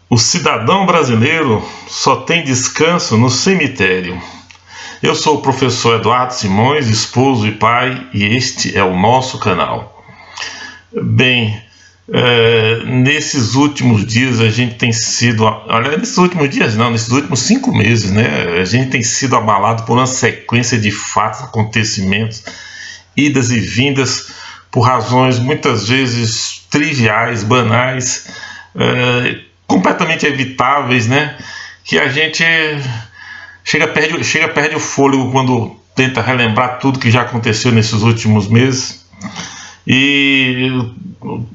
O cidadão brasileiro só tem descanso no cemitério. Eu sou o professor Eduardo Simões, esposo e pai, e este é o nosso canal. Bem, nesses últimos dias a gente tem sido... Olha, nesses últimos dias não, nesses últimos 5 meses, né? A gente tem sido abalado por uma sequência de fatos, acontecimentos, idas e vindas, por razões muitas vezes triviais, banais, completamente evitáveis, né? Que a gente perde o fôlego quando tenta relembrar tudo que já aconteceu nesses últimos meses. E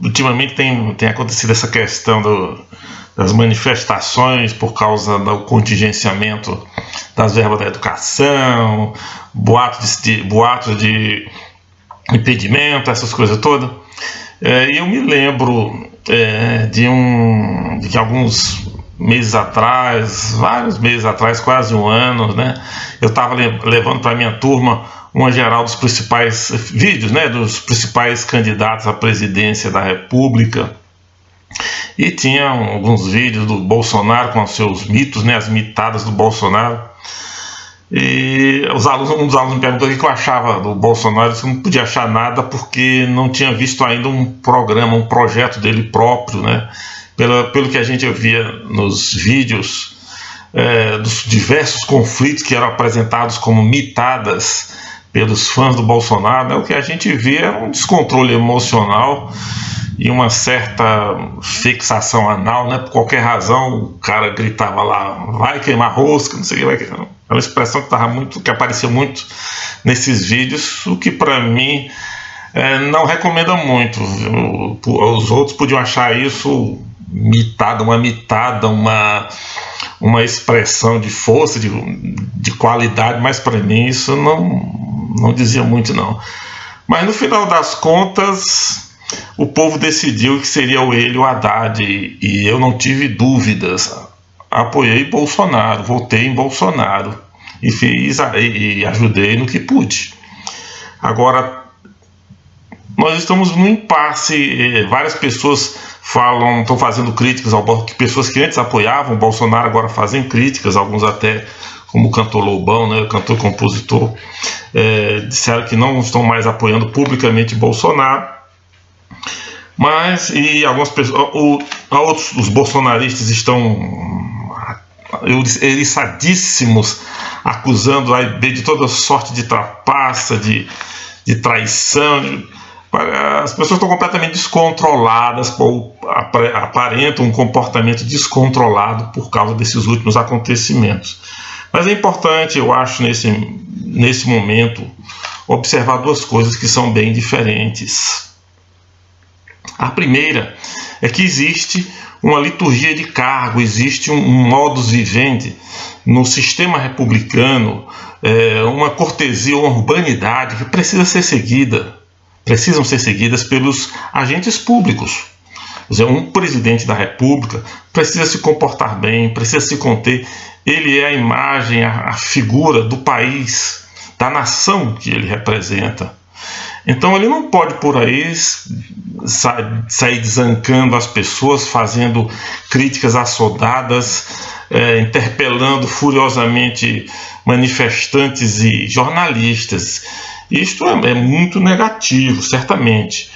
ultimamente tem acontecido essa questão das manifestações por causa do contingenciamento das verbas da educação, boatos de impedimento, essas coisas todas. E eu me lembro de que alguns meses atrás, vários meses atrás, quase um ano, né, eu estava levando para a minha turma uma geral dos principais vídeos, né, dos principais candidatos à presidência da República, e tinha alguns vídeos do Bolsonaro com os seus mitos, né, as mitadas do Bolsonaro. E um dos alunos me perguntou o que eu achava do Bolsonaro. Eu disse que não podia achar nada porque não tinha visto ainda um projeto dele próprio, né? Pelo que a gente via nos vídeos, dos diversos conflitos que eram apresentados como mitadas pelos fãs do Bolsonaro, né? O que a gente via era um descontrole emocional e uma certa fixação anal, né? Por qualquer razão o cara gritava lá, vai queimar rosca, não sei o que, vai queimar. É uma expressão que aparecia muito nesses vídeos, o que para mim não recomenda muito. Os outros podiam achar isso uma expressão de força, de qualidade, mas para mim isso não dizia muito não. Mas no final das contas, o povo decidiu que seria ele, o Haddad, e eu não tive dúvidas. Apoiei Bolsonaro, votei em Bolsonaro e ajudei no que pude. Agora, nós estamos num impasse. Várias pessoas estão fazendo críticas ao Bolsonaro, pessoas que antes apoiavam o Bolsonaro agora fazem críticas, alguns até, como o cantor Lobão, né, cantor e compositor, disseram que não estão mais apoiando publicamente Bolsonaro. E algumas pessoas, os bolsonaristas estão eriçadíssimos, acusando a AIB de toda sorte de trapaça, de traição. As pessoas estão completamente descontroladas, aparentam um comportamento descontrolado por causa desses últimos acontecimentos. Mas é importante, eu acho, nesse momento, observar duas coisas que são bem diferentes. A primeira é que existe uma liturgia de cargo, existe um modus vivendi no sistema republicano, uma cortesia, uma urbanidade que precisam ser seguidas pelos agentes públicos. Quer dizer, um presidente da República precisa se comportar bem, precisa se conter. Ele é a imagem, a figura do país, da nação que ele representa. Então ele não pode por aí sair desancando as pessoas, fazendo críticas assodadas, interpelando furiosamente manifestantes e jornalistas. Isto é muito negativo, certamente.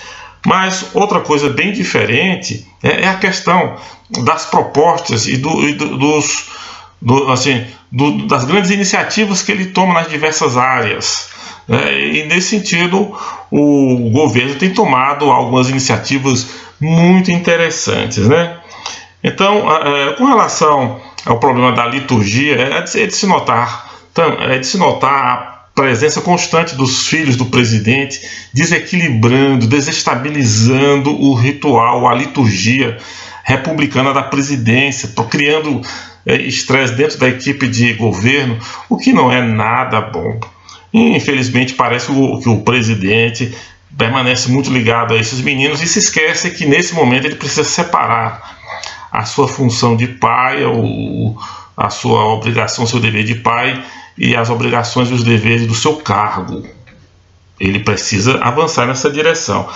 Mas outra coisa bem diferente é a questão das propostas e das grandes iniciativas que ele toma nas diversas áreas. E nesse sentido, o governo tem tomado algumas iniciativas muito interessantes, né? Então, com relação ao problema da liturgia, é de se notar a presença constante dos filhos do presidente, desequilibrando, desestabilizando o ritual, a liturgia republicana da presidência, criando estresse dentro da equipe de governo, o que não é nada bom. E, infelizmente, parece que o presidente permanece muito ligado a esses meninos e se esquece que nesse momento ele precisa separar a sua função de pai, a sua obrigação, seu dever de pai, e as obrigações e os deveres do seu cargo. Ele precisa avançar nessa direção.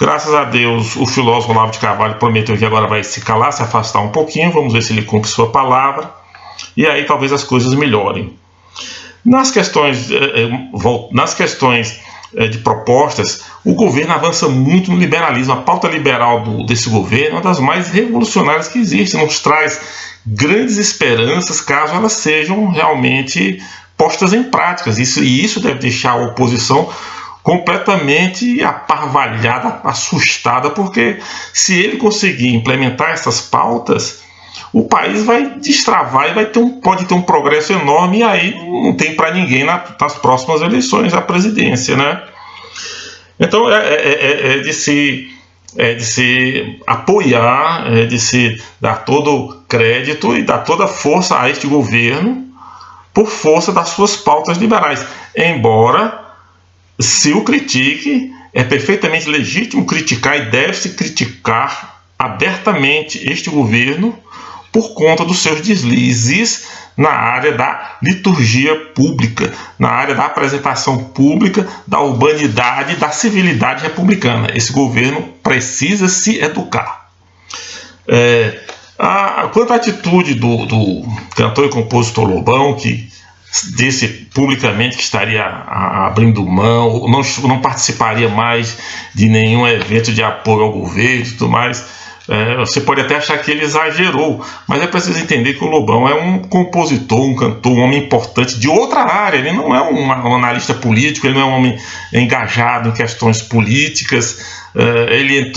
Graças a Deus, o filósofo Olavo de Carvalho prometeu que agora vai se calar, se afastar um pouquinho. Vamos ver se ele cumpre sua palavra. E aí talvez as coisas melhorem. Nas questões de propostas, o governo avança muito no liberalismo. A pauta liberal desse governo é uma das mais revolucionárias que existe. Nos traz grandes esperanças caso elas sejam realmente postas em práticas. Isso deve deixar a oposição completamente aparvalhada, assustada, porque se ele conseguir implementar essas pautas, o país vai destravar e pode ter um progresso enorme, e aí não tem para ninguém nas próximas eleições à presidência, né? Então é de se apoiar, é de se dar todo crédito e dar toda força a este governo por força das suas pautas liberais, embora se o critique, é perfeitamente legítimo criticar e deve-se criticar abertamente este governo por conta dos seus deslizes na área da liturgia pública, na área da apresentação pública, da urbanidade, da civilidade republicana. Esse governo precisa se educar. Quanto à atitude do cantor e compositor Lobão, que disse publicamente que estaria abrindo mão, não participaria mais de nenhum evento de apoio ao governo e tudo mais, você pode até achar que ele exagerou, mas é preciso entender que o Lobão é um compositor, um cantor, um homem importante de outra área. Ele não é um analista político, ele não é um homem engajado em questões políticas. Ele,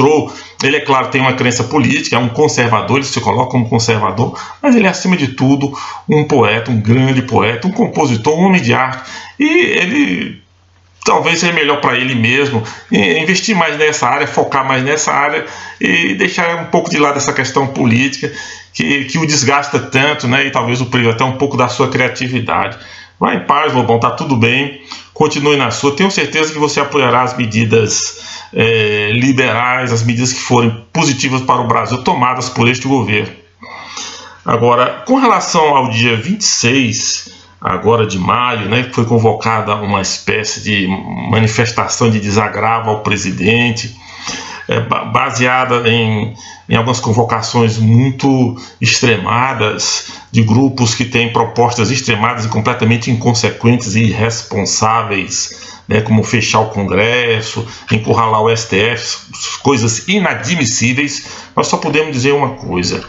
é claro, tem uma crença política, é um conservador, ele se coloca como conservador, mas ele é, acima de tudo, um poeta, um grande poeta, um compositor, um homem de arte, e ele talvez seja melhor para ele mesmo investir mais nessa área, focar mais nessa área e deixar um pouco de lado essa questão política que o desgasta tanto, né, e talvez o prive até um pouco da sua criatividade. Vai em paz, Lobão, tá tudo bem, continue na sua. Tenho certeza que você apoiará as medidas liberais, as medidas que forem positivas para o Brasil, tomadas por este governo. Agora, com relação ao dia 26 agora de maio, né, que foi convocada uma espécie de manifestação de desagravo ao presidente, baseada em algumas convocações muito extremadas de grupos que têm propostas extremadas e completamente inconsequentes e irresponsáveis, né, como fechar o Congresso, encurralar o STF, coisas inadmissíveis. Nós só podemos dizer uma coisa: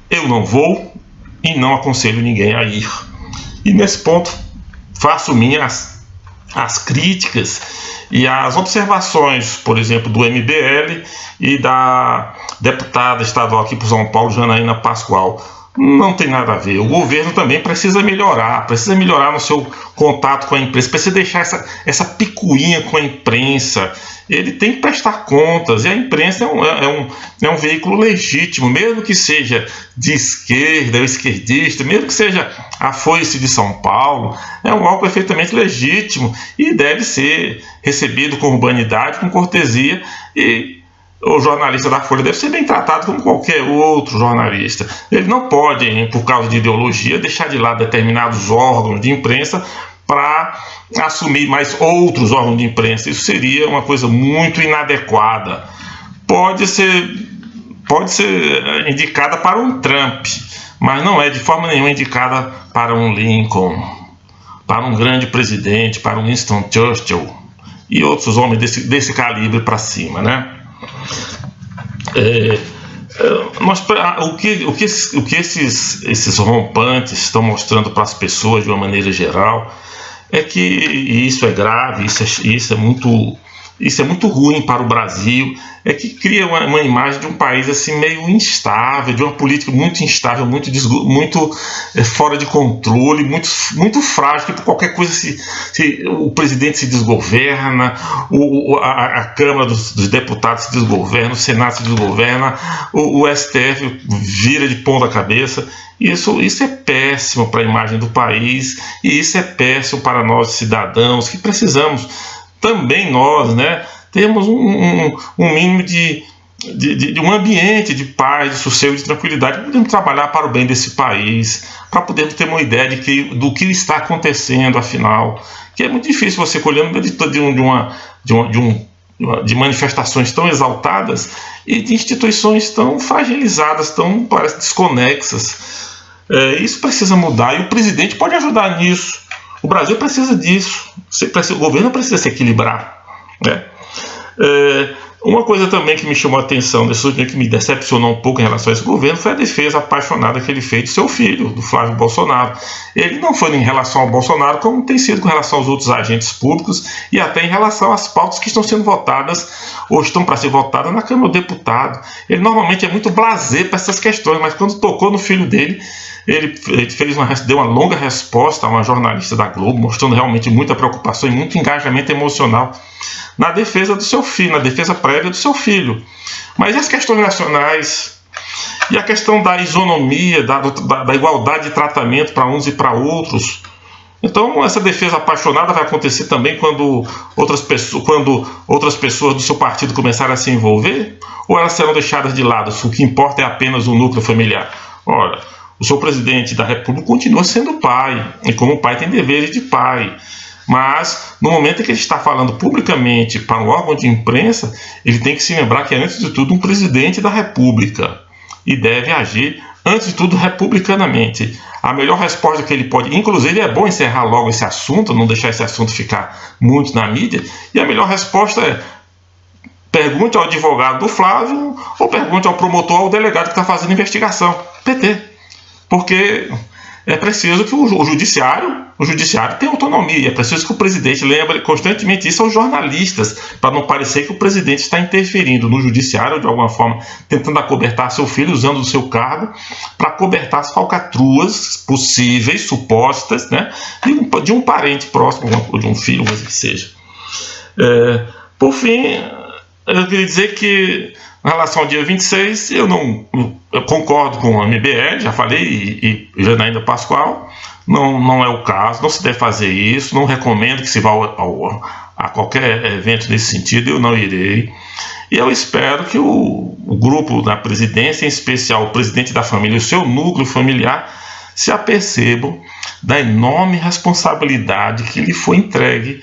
eu não vou e não aconselho ninguém a ir. E nesse ponto faço minhas as críticas e as observações, por exemplo, do MBL e da deputada estadual aqui por São Paulo, Janaína Pascoal. Não tem nada a ver. O governo também precisa melhorar no seu contato com a imprensa, precisa deixar essa picuinha com a imprensa. Ele tem que prestar contas, e a imprensa é um veículo legítimo, mesmo que seja de esquerda ou esquerdista, mesmo que seja a Foice de São Paulo, é algo perfeitamente legítimo e deve ser recebido com urbanidade, com cortesia, e o jornalista da Folha deve ser bem tratado como qualquer outro jornalista. Ele não pode, por causa de ideologia, deixar de lado determinados órgãos de imprensa para assumir mais outros órgãos de imprensa. Isso seria uma coisa muito inadequada. Pode ser indicada para um Trump, mas não é de forma nenhuma indicada para um Lincoln, para um grande presidente, para um Winston Churchill e outros homens desse calibre para cima, né? O que esses rompantes estão mostrando para as pessoas de uma maneira geral é que isso é grave, isso é muito ruim para o Brasil, é que cria uma imagem de um país assim meio instável, de uma política muito instável, muito fora de controle, muito frágil, que por qualquer coisa o presidente se desgoverna, a Câmara dos Deputados se desgoverna, o Senado se desgoverna, o STF vira de ponta cabeça. Isso é péssimo para a imagem do país, e isso é péssimo para nós cidadãos que precisamos também nós, né, temos um mínimo de um ambiente de paz, de sossego, de tranquilidade. Podemos trabalhar para o bem desse país, para podermos ter uma ideia do que está acontecendo, afinal. Que é muito difícil você colher no meio de um de manifestações tão exaltadas e de instituições tão fragilizadas, tão, parece, desconexas. Isso precisa mudar e o presidente pode ajudar nisso. O Brasil precisa disso. O governo precisa se equilibrar, né? Uma coisa também que me chamou a atenção nesse último, que me decepcionou um pouco em relação a esse governo, foi a defesa apaixonada que ele fez do seu filho, do Flávio Bolsonaro. Ele não foi em relação ao Bolsonaro como tem sido com relação aos outros agentes públicos e até em relação às pautas que estão sendo votadas ou estão para ser votadas na Câmara do Deputado. Ele normalmente é muito blasé para essas questões, mas quando tocou no filho dele, ele deu uma longa resposta a uma jornalista da Globo, mostrando realmente muita preocupação e muito engajamento emocional na defesa do seu filho, na defesa prévia do seu filho. Mas e as questões nacionais? E a questão da isonomia, da igualdade de tratamento para uns e para outros? Então, essa defesa apaixonada vai acontecer também quando outras pessoas do seu partido começarem a se envolver? Ou elas serão deixadas de lado? O que importa é apenas o núcleo familiar? Ora, o seu presidente da República continua sendo pai, e como pai tem deveres de pai. Mas, no momento em que ele está falando publicamente para um órgão de imprensa, ele tem que se lembrar que é, antes de tudo, um presidente da República e deve agir, antes de tudo, republicanamente. A melhor resposta que ele pode... Inclusive, é bom encerrar logo esse assunto, não deixar esse assunto ficar muito na mídia, e a melhor resposta é: pergunte ao advogado do Flávio ou pergunte ao promotor ou ao delegado que está fazendo investigação. PT. Porque é preciso que o judiciário tenha autonomia. É preciso que o presidente lembre constantemente isso aos jornalistas, para não parecer que o presidente está interferindo no judiciário, de alguma forma, tentando acobertar seu filho, usando o seu cargo para acobertar as falcatruas possíveis, supostas, né, de um parente próximo, ou de um filho, mas que seja. Por fim, eu queria dizer que, em relação ao dia 26, eu concordo com o MBL, já falei, e Janaína Pascoal, não é o caso, não se deve fazer isso, não recomendo que se vá a qualquer evento nesse sentido, eu não irei. E eu espero que o grupo da presidência, em especial o presidente da família e o seu núcleo familiar, se apercebam da enorme responsabilidade que lhe foi entregue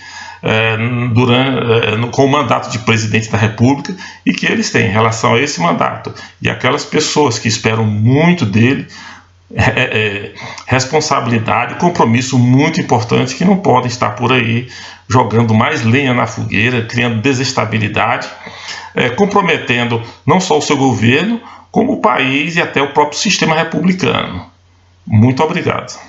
com o mandato de presidente da República e que eles têm em relação a esse mandato. E aquelas pessoas que esperam muito dele, responsabilidade, compromisso muito importante, que não podem estar por aí jogando mais lenha na fogueira, criando desestabilidade, comprometendo não só o seu governo, como o país e até o próprio sistema republicano. Muito obrigado.